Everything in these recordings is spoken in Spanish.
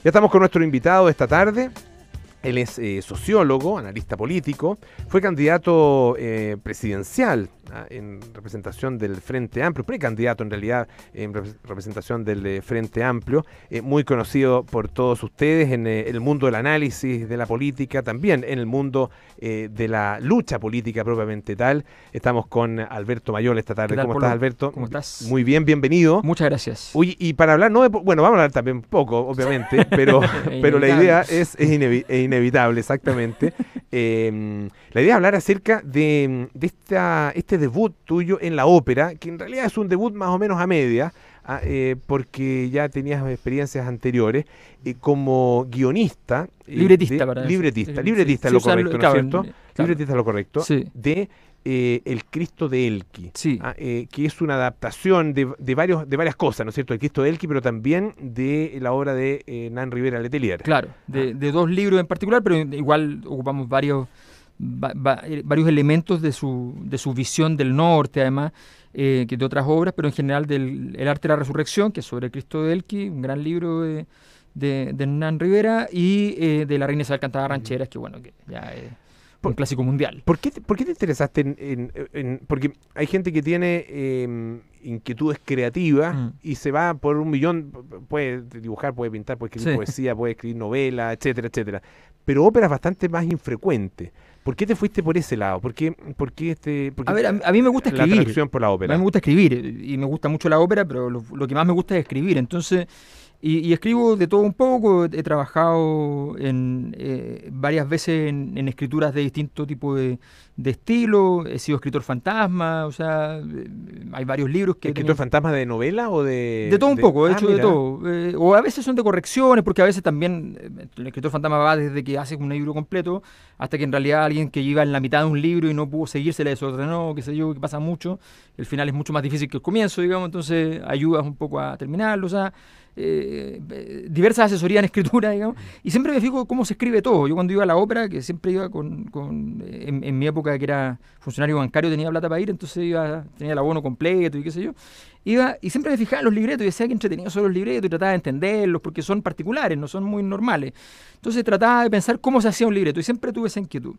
Ya estamos con nuestro invitado de esta tarde. Él es sociólogo, analista político, fue candidato presidencial en representación del Frente Amplio, precandidato en realidad en representación del Frente Amplio, muy conocido por todos ustedes en el mundo del análisis de la política, también en el mundo de la lucha política propiamente tal. Estamos con Alberto Mayol esta tarde. ¿Cómo estás, Alberto? ¿Cómo estás? Muy bien, bienvenido. Muchas gracias. Uy, y para hablar, bueno, vamos a hablar también poco, obviamente, pero la idea es inevitable, exactamente. La idea es hablar acerca de este debut tuyo en la ópera, que en realidad es un debut más o menos a media, porque ya tenías experiencias anteriores como guionista. Libretista, libretista es lo correcto, ¿no es cierto? Claro. Libretista es lo correcto, sí. de El Cristo de Elqui, sí. Que es una adaptación de varias cosas, ¿no es cierto? El Cristo de Elqui, pero también de la obra de Hernán Rivera Letelier. Claro, de dos libros en particular, pero igual ocupamos varios elementos de su visión del norte, además, que de otras obras, pero en general del El arte de la resurrección, que es sobre el Cristo de Elqui, un gran libro de Hernán Rivera, y de La reina Isabel cantada rancheras, que bueno, que ya es un clásico mundial. ¿Por qué te interesaste porque hay gente que tiene inquietudes creativas y se va por un millón, puede dibujar, puede pintar, puede escribir poesía, puede escribir novela, etcétera, etcétera, pero ópera es bastante más infrecuente? ¿Por qué te fuiste por ese lado? ¿Por qué a ver, a mí me gusta escribir. La atracción por la ópera. A mí me gusta escribir y me gusta mucho la ópera, pero lo que más me gusta es escribir. Entonces, y escribo de todo un poco. He trabajado varias veces en escrituras de distinto tipo de estilo. He sido escritor fantasma, o sea, hay varios libros que... ¿Escritor fantasma de novela o de...? De todo un poco, he hecho de todo. O a veces son de correcciones, porque a veces también el escritor fantasma va desde que hace un libro completo hasta que en realidad alguien que iba en la mitad de un libro y no pudo seguir se le desordenó, qué sé yo, que pasa mucho. El final es mucho más difícil que el comienzo, digamos, entonces ayudas un poco a terminarlo, o sea... diversas asesorías en escritura, digamos, y siempre me fijo cómo se escribe todo. Yo cuando iba a la ópera, que siempre iba en mi época que era funcionario bancario, tenía plata para ir, entonces tenía el abono completo y qué sé yo, iba y siempre me fijaba en los libretos y decía que entretenidos son los libretos y trataba de entenderlos porque son particulares, no son muy normales. Entonces trataba de pensar cómo se hacía un libreto y siempre tuve esa inquietud.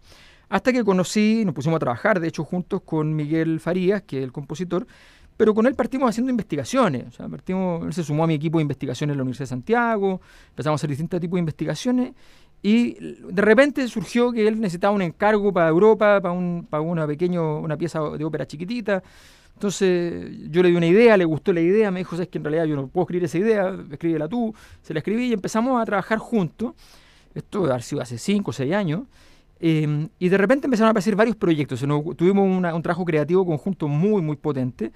Hasta que nos pusimos a trabajar, de hecho, juntos con Miguel Farías, que es el compositor, pero con él partimos haciendo investigaciones. O sea, él se sumó a mi equipo de investigaciones en la Universidad de Santiago, empezamos a hacer distintos tipos de investigaciones y de repente surgió que él necesitaba un encargo para Europa, para una pieza de ópera chiquitita. Entonces yo le di una idea, le gustó la idea, me dijo, sabes que en realidad yo no puedo escribir esa idea, escríbela tú. Se la escribí y empezamos a trabajar juntos. Esto debe haber sido hace 5 o 6 años. Y de repente empezaron a aparecer varios proyectos. Tuvimos un trabajo creativo conjunto muy, muy potente.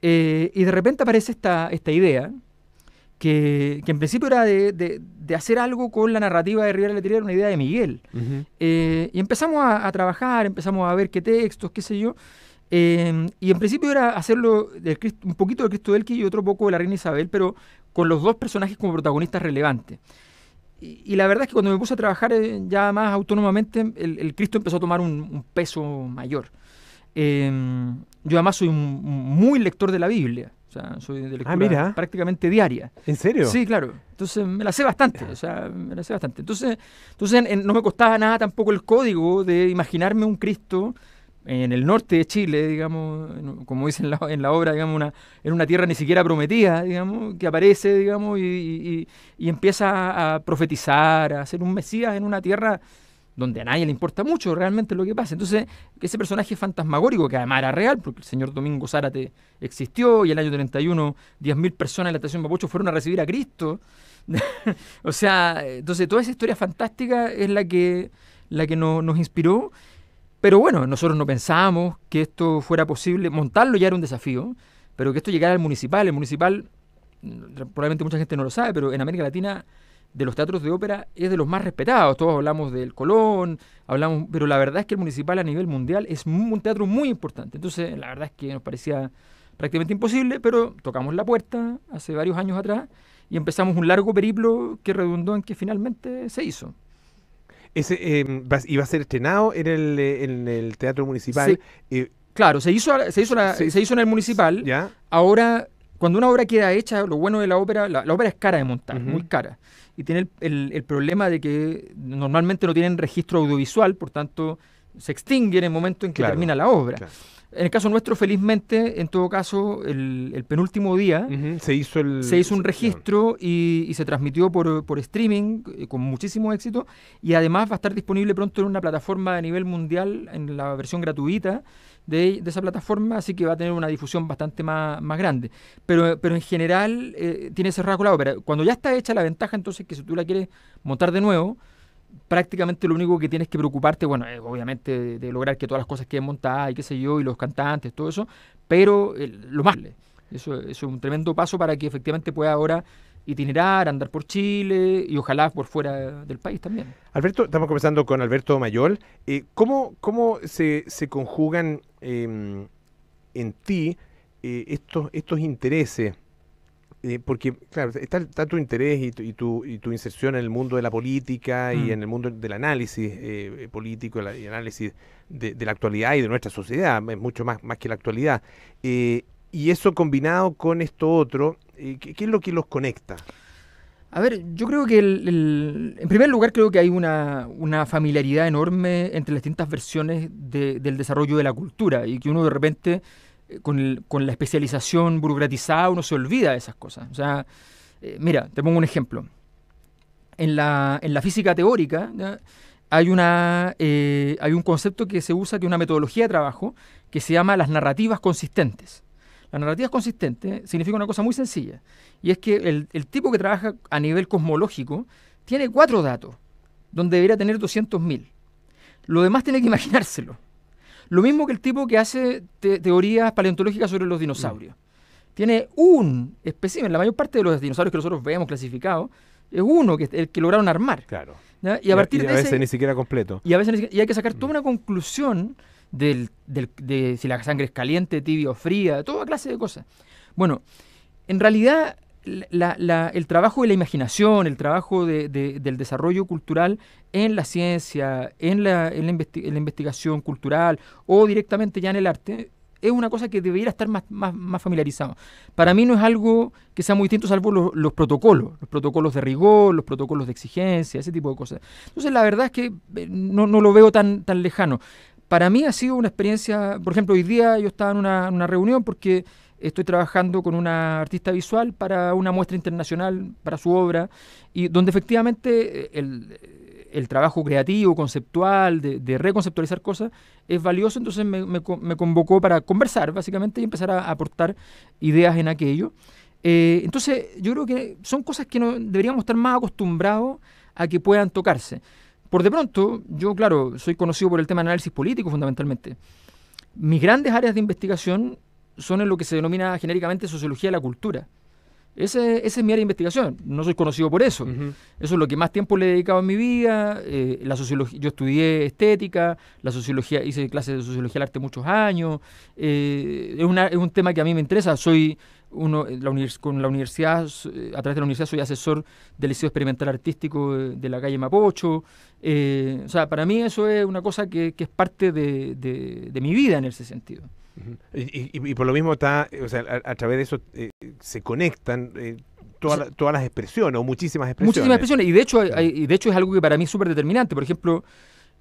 Y de repente aparece esta idea que en principio era de hacer algo con la narrativa de Rivera Letelier, una idea de Miguel. Y empezamos a trabajar, empezamos a ver qué textos, qué sé yo. Y en principio era hacerlo un poquito del Cristo de Elqui y otro poco de la reina Isabel, pero con los dos personajes como protagonistas relevantes. Y la verdad es que cuando me puse a trabajar ya más autónomamente, el Cristo empezó a tomar un peso mayor. Yo además soy muy lector de la Biblia, o sea, soy de lectura prácticamente diaria. ¿En serio? Sí, claro. Entonces me la sé bastante, Entonces no me costaba nada tampoco el código de imaginarme un Cristo en el norte de Chile, digamos, como dicen en la obra, digamos, en una tierra ni siquiera prometida, digamos, que aparece, digamos, y empieza a profetizar, a ser un Mesías en una tierra donde a nadie le importa mucho realmente lo que pasa. Entonces, ese personaje fantasmagórico, que además era real, porque el señor Domingo Zárate existió, y el año 31, 10.000 personas en la estación Mapocho fueron a recibir a Cristo. O sea, entonces toda esa historia fantástica es la que nos inspiró. Pero bueno, nosotros no pensábamos que esto fuera posible. Montarlo ya era un desafío, pero que esto llegara al municipal. El municipal, probablemente mucha gente no lo sabe, pero en América Latina, de los teatros de ópera, es de los más respetados. Todos hablamos del Colón, pero la verdad es que el municipal a nivel mundial es un teatro muy importante. Entonces, la verdad es que nos parecía prácticamente imposible, pero tocamos la puerta hace varios años atrás y empezamos un largo periplo que redundó en que finalmente se hizo. Ese iba a ser estrenado en el Teatro Municipal. Claro, se hizo en el Municipal. ¿Ya? Ahora, cuando una obra queda hecha, lo bueno de la ópera, la ópera es cara de montar, muy cara. y tiene el problema de que normalmente no tienen registro audiovisual, por tanto se extingue en el momento en que termina la obra. Claro. En el caso nuestro, felizmente, en todo caso, el penúltimo día se hizo un registro y se transmitió por streaming con muchísimo éxito, y además va a estar disponible pronto en una plataforma a nivel mundial, en la versión gratuita de esa plataforma, así que va a tener una difusión bastante más grande. Pero en general tiene ese rasgo. Pero cuando ya está hecha, la ventaja entonces que si tú la quieres montar de nuevo, prácticamente lo único que tienes que preocuparte, bueno, es obviamente de lograr que todas las cosas queden montadas y qué sé yo, y los cantantes, todo eso, pero lo más, eso es un tremendo paso para que efectivamente pueda ahora itinerar, andar por Chile y ojalá por fuera del país también. Alberto, estamos conversando con Alberto Mayol. ¿Cómo se conjugan en ti estos intereses? Porque, claro, está tu interés y tu inserción en el mundo de la política y en el mundo del análisis político y análisis de la actualidad y de nuestra sociedad, es mucho más que la actualidad. Y eso combinado con esto otro, ¿qué es lo que los conecta? A ver, yo creo que en primer lugar creo que hay una familiaridad enorme entre las distintas versiones del desarrollo de la cultura, y que uno de repente con la especialización burocratizada uno se olvida de esas cosas. O sea, mira, te pongo un ejemplo. En la física teórica, ¿ya?, hay un concepto que se usa, que es una metodología de trabajo, que se llama las narrativas consistentes. Las narrativas consistentes significa una cosa muy sencilla, y es que el tipo que trabaja a nivel cosmológico tiene 4 datos, donde debería tener 200.000. Lo demás tiene que imaginárselo. Lo mismo que el tipo que hace teorías paleontológicas sobre los dinosaurios. Tiene un espécimen. La mayor parte de los dinosaurios que nosotros vemos clasificados es uno, el que lograron armar. Claro. ¿Ya? Y a partir de veces ni siquiera completo. Y a veces hay que sacar toda una conclusión de si la sangre es caliente, tibia o fría, toda clase de cosas. Bueno, en realidad el trabajo de la imaginación, el trabajo del desarrollo cultural en la ciencia, en la investigación cultural o directamente ya en el arte, es una cosa que debería estar más familiarizado. Para mí no es algo que sea muy distinto, salvo los protocolos de rigor, los protocolos de exigencia, ese tipo de cosas. Entonces la verdad es que no lo veo tan lejano. Para mí ha sido una experiencia. Por ejemplo, hoy día yo estaba en una reunión porque estoy trabajando con una artista visual para una muestra internacional para su obra, y donde efectivamente el trabajo creativo, conceptual, de reconceptualizar cosas, es valioso. Entonces me convocó para conversar, básicamente, y empezar a aportar ideas en aquello. Entonces, yo creo que son cosas que deberíamos estar más acostumbrados a que puedan tocarse. Por de pronto, yo, claro, soy conocido por el tema de análisis político, fundamentalmente. Mis grandes áreas de investigación son en lo que se denomina genéricamente sociología de la cultura. Esa es mi área de investigación. No soy conocido por eso. Uh-huh. Eso es lo que más tiempo le he dedicado en mi vida. La sociología, yo estudié estética, la sociología, hice clases de sociología del arte muchos años. Es un tema que a mí me interesa. Soy con la universidad, a través de la universidad soy asesor del Liceo Experimental Artístico de la calle Mapocho. O sea, para mí eso es una cosa que es parte de mi vida en ese sentido. Y por lo mismo está, o sea, a través de eso se conectan todas las expresiones, o muchísimas expresiones. Muchísimas expresiones, y de hecho es algo que para mí es súper determinante. Por ejemplo,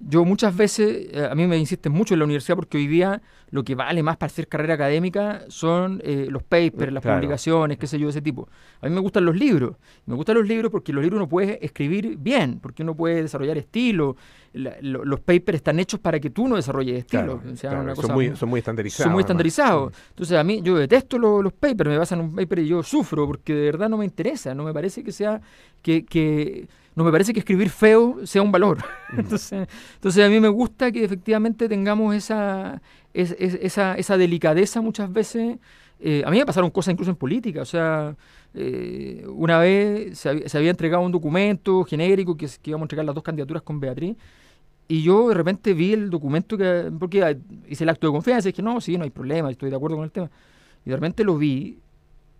yo muchas veces, a mí me insisten mucho en la universidad, porque hoy día lo que vale más para hacer carrera académica son los papers, las publicaciones, qué sé yo, de ese tipo. A mí me gustan los libros. Me gustan los libros porque los libros uno puede escribir bien, porque uno puede desarrollar estilo. Los papers están hechos para que tú no desarrolles estilo. O sea, una cosa son muy estandarizados. Son muy estandarizados. Entonces, a mí, yo detesto los papers. Me pasan un paper y yo sufro, porque de verdad no me interesa. No me parece que sea no me parece que escribir feo sea un valor. Entonces a mí me gusta que efectivamente tengamos esa delicadeza muchas veces. A mí me pasaron cosas incluso en política. O sea, una vez se había entregado un documento genérico que íbamos a entregar las 2 candidaturas con Beatriz, y yo de repente vi el documento, porque hice el acto de confianza y dije, no, sí, no hay problema, estoy de acuerdo con el tema. Y de repente lo vi,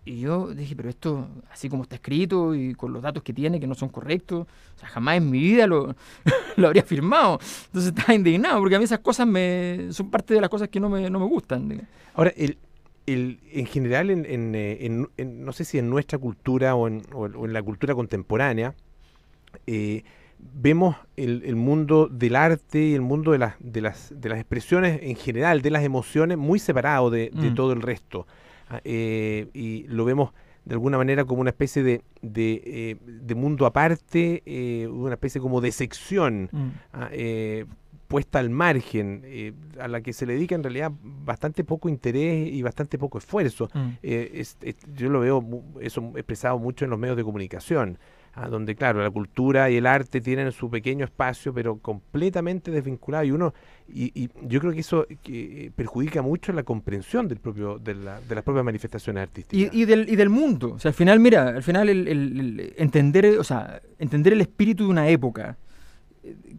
y yo dije, pero esto, así como está escrito y con los datos que tiene, que no son correctos, o sea, jamás en mi vida lo habría firmado. Entonces estaba indignado, porque a mí esas cosas son parte de las cosas que no me gustan. Ahora, en general, no sé si en nuestra cultura o en la cultura contemporánea, vemos el mundo del arte y el mundo de las expresiones en general, de las emociones, muy separado de todo el resto. Y lo vemos de alguna manera como una especie de mundo aparte, una especie como de sección puesta al margen, a la que se le dedica en realidad bastante poco interés y bastante poco esfuerzo. Yo lo veo eso expresado mucho en los medios de comunicación, donde claro, la cultura y el arte tienen su pequeño espacio, pero completamente desvinculado, y yo creo que eso perjudica mucho la comprensión de las propias manifestaciones artísticas. Y del mundo. O sea, al final, mira, el entender, o sea, entender el espíritu de una época,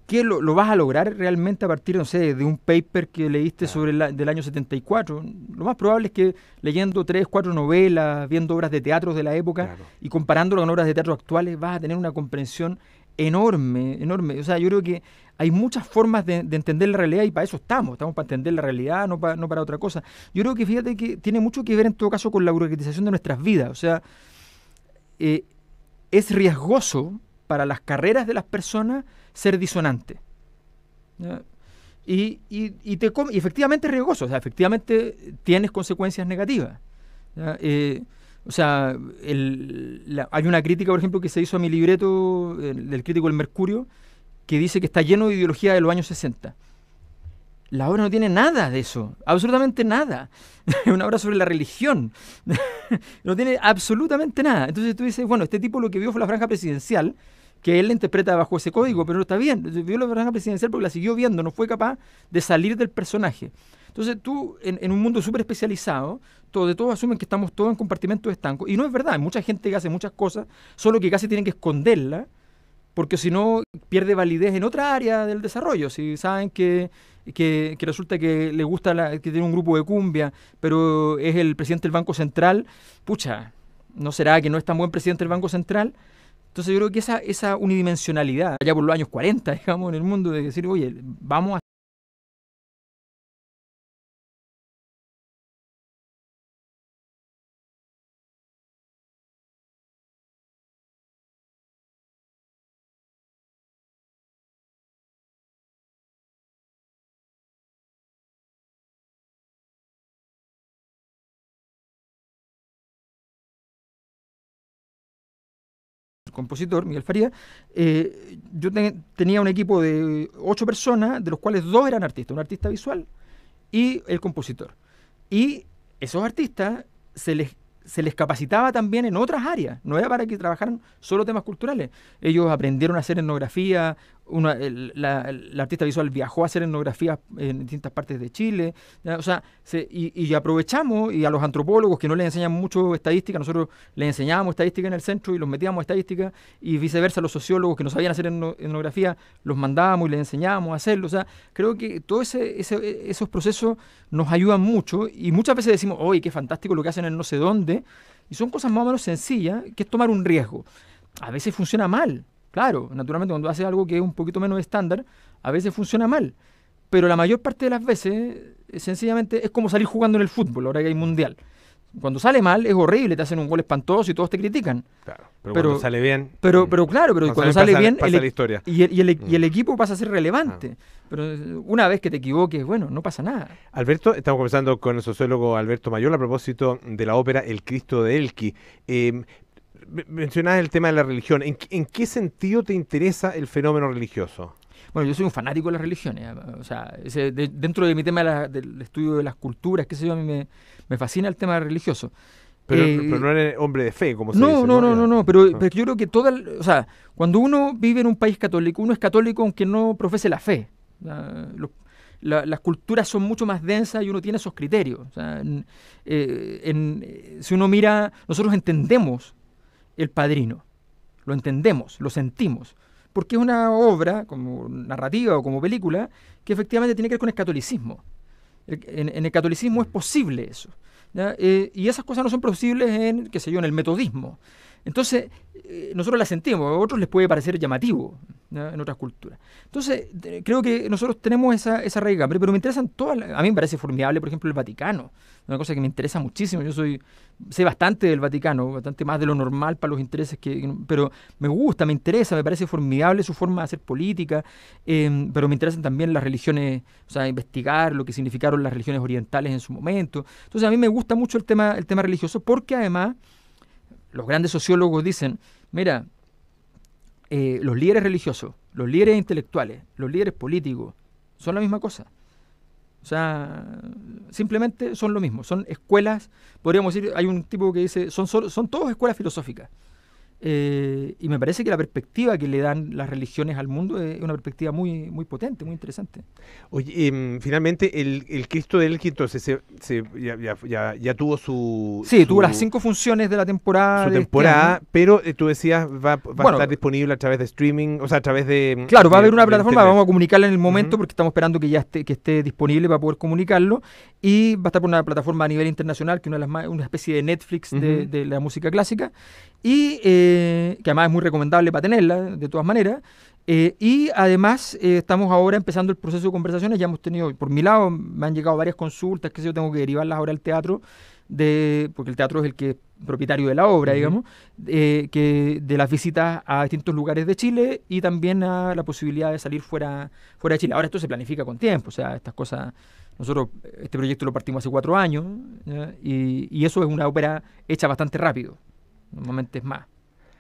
¿qué lo vas a lograr realmente a partir, no sé, de un paper que leíste sobre del año 74? Lo más probable es que leyendo 3, 4 novelas, viendo obras de teatro de la época y comparándolo con obras de teatro actuales, vas a tener una comprensión enorme. O sea, yo creo que hay muchas formas de entender la realidad y para eso estamos para entender la realidad, no para otra cosa. Yo creo que fíjate que tiene mucho que ver en todo caso con la burocratización de nuestras vidas. O sea, es riesgoso para las carreras de las personas ser disonante. ¿Ya? Y efectivamente es riesgoso, o sea, efectivamente tienes consecuencias negativas. ¿Ya? O sea, hay una crítica, por ejemplo, que se hizo a mi libreto, del crítico del Mercurio, que dice que está lleno de ideología de los años 60. La obra no tiene nada de eso, absolutamente nada. Es una obra sobre la religión. No tiene absolutamente nada. Entonces tú dices, bueno, este tipo lo que vio fue la franja presidencial, que él la interpreta bajo ese código, pero está bien, vio la franja presidencial porque la siguió viendo, no fue capaz de salir del personaje. Entonces tú, en un mundo súper especializado, todos asumen que estamos todos en compartimentos estancos, y no es verdad, hay mucha gente que hace muchas cosas, solo que casi tienen que esconderla, porque si no pierde validez en otra área del desarrollo. Si saben que resulta que le gusta, que tiene un grupo de cumbia, pero es el presidente del Banco Central, pucha, ¿no será que no es tan buen presidente del Banco Central? Entonces yo creo que esa unidimensionalidad, allá por los años 40, digamos, en el mundo, de decir, oye, vamos a... compositor, Miguel Faría, yo tenía un equipo de 8 personas, de los cuales 2 eran artistas, un artista visual y el compositor. Y esos artistas se les capacitaba también en otras áreas, no era para que trabajaran solo temas culturales. Ellos aprendieron a hacer etnografía, la artista visual viajó a hacer etnografías en distintas partes de Chile, ¿ya? O sea, y aprovechamos, y a los antropólogos que no les enseñan mucho estadística, nosotros les enseñábamos estadística en el centro y los metíamos a estadística, y viceversa, a los sociólogos que no sabían hacer etnografía, los mandábamos y les enseñábamos a hacerlo. O sea, creo que todos esos procesos nos ayudan mucho, y muchas veces decimos, oye, qué fantástico lo que hacen en no sé dónde, y son cosas más o menos sencillas, que es tomar un riesgo. A veces funciona mal. Claro, naturalmente cuando haces algo que es un poquito menos estándar, a veces funciona mal, pero la mayor parte de las veces, sencillamente, es como salir jugando en el fútbol, ahora que hay mundial. Cuando sale mal es horrible, te hacen un gol espantoso y todos te critican. Claro, pero cuando sale bien... Pero cuando sale bien, pasa la historia. Y el equipo pasa a ser relevante. Pero una vez que te equivoques, bueno, no pasa nada. Alberto, estamos conversando con el sociólogo Alberto Mayol a propósito de la ópera El Cristo de Elqui. Mencionabas el tema de la religión. ¿En qué sentido te interesa el fenómeno religioso? Bueno, yo soy un fanático de las religiones. O sea, dentro de mi tema del estudio de las culturas, qué sé yo, a mí me fascina el tema religioso. Pero no eres hombre de fe, como se dice. No, pero yo creo que o sea, cuando uno vive en un país católico, uno es católico aunque no profese la fe. Las culturas son mucho más densas y uno tiene esos criterios. O sea, si uno mira, nosotros entendemos El Padrino, lo entendemos, lo sentimos, porque es una obra como narrativa o como película que efectivamente tiene que ver con el catolicismo. En el catolicismo es posible eso, ¿ya? Y esas cosas no son posibles en el metodismo. Entonces, nosotros las sentimos, a otros les puede parecer llamativo, ¿no? En otras culturas. Entonces, creo que nosotros tenemos esa raigambre, pero me interesan todas. A mí me parece formidable, por ejemplo, el Vaticano. Una cosa que me interesa muchísimo. Sé bastante del Vaticano, bastante más de lo normal para los intereses pero me gusta, me interesa, me parece formidable su forma de hacer política, pero me interesan también las religiones, o sea, investigar lo que significaron las religiones orientales en su momento. Entonces, a mí me gusta mucho el tema religioso, porque además los grandes sociólogos dicen, mira, los líderes religiosos, los líderes intelectuales, los líderes políticos, son la misma cosa. O sea, simplemente son lo mismo. Son escuelas, podríamos decir, hay un tipo que dice, son todas escuelas filosóficas. Y me parece que la perspectiva que le dan las religiones al mundo es una perspectiva muy, muy potente, muy interesante. Oye, finalmente el Cristo de Elqui entonces ya tuvo tuvo las 5 funciones de la temporada. Su temporada, pero tú decías va a estar disponible a través de streaming, o sea, a través de... Claro, va a haber una plataforma, vamos a comunicarla en el momento porque estamos esperando que esté disponible para poder comunicarlo, y va a estar por una plataforma a nivel internacional, que es una especie de Netflix de la música clásica, y que además es muy recomendable para tenerla, de todas maneras. Y además estamos ahora empezando el proceso de conversaciones. Ya hemos tenido, por mi lado, me han llegado varias consultas que yo tengo que derivarlas ahora al teatro, porque el teatro es el que es propietario de la obra, digamos, de las visitas a distintos lugares de Chile, y también a la posibilidad de salir fuera de Chile. Ahora esto se planifica con tiempo, o sea, estas cosas... Nosotros este proyecto lo partimos hace 4 años, y eso es una ópera hecha bastante rápido. Normalmente es más.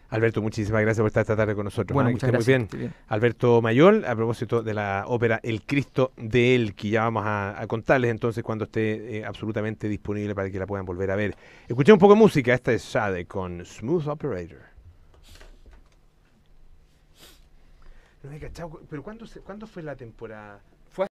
Alberto, muchísimas gracias por estar esta tarde con nosotros. Bueno, muchas gracias. Muy bien. Alberto Mayol, a propósito de la ópera El Cristo de Elqui, ya vamos a contarles entonces cuando esté absolutamente disponible para que la puedan volver a ver. Escuchemos un poco de música. Esta es Sade con Smooth Operator. No he cachado, pero ¿cuándo fue la temporada?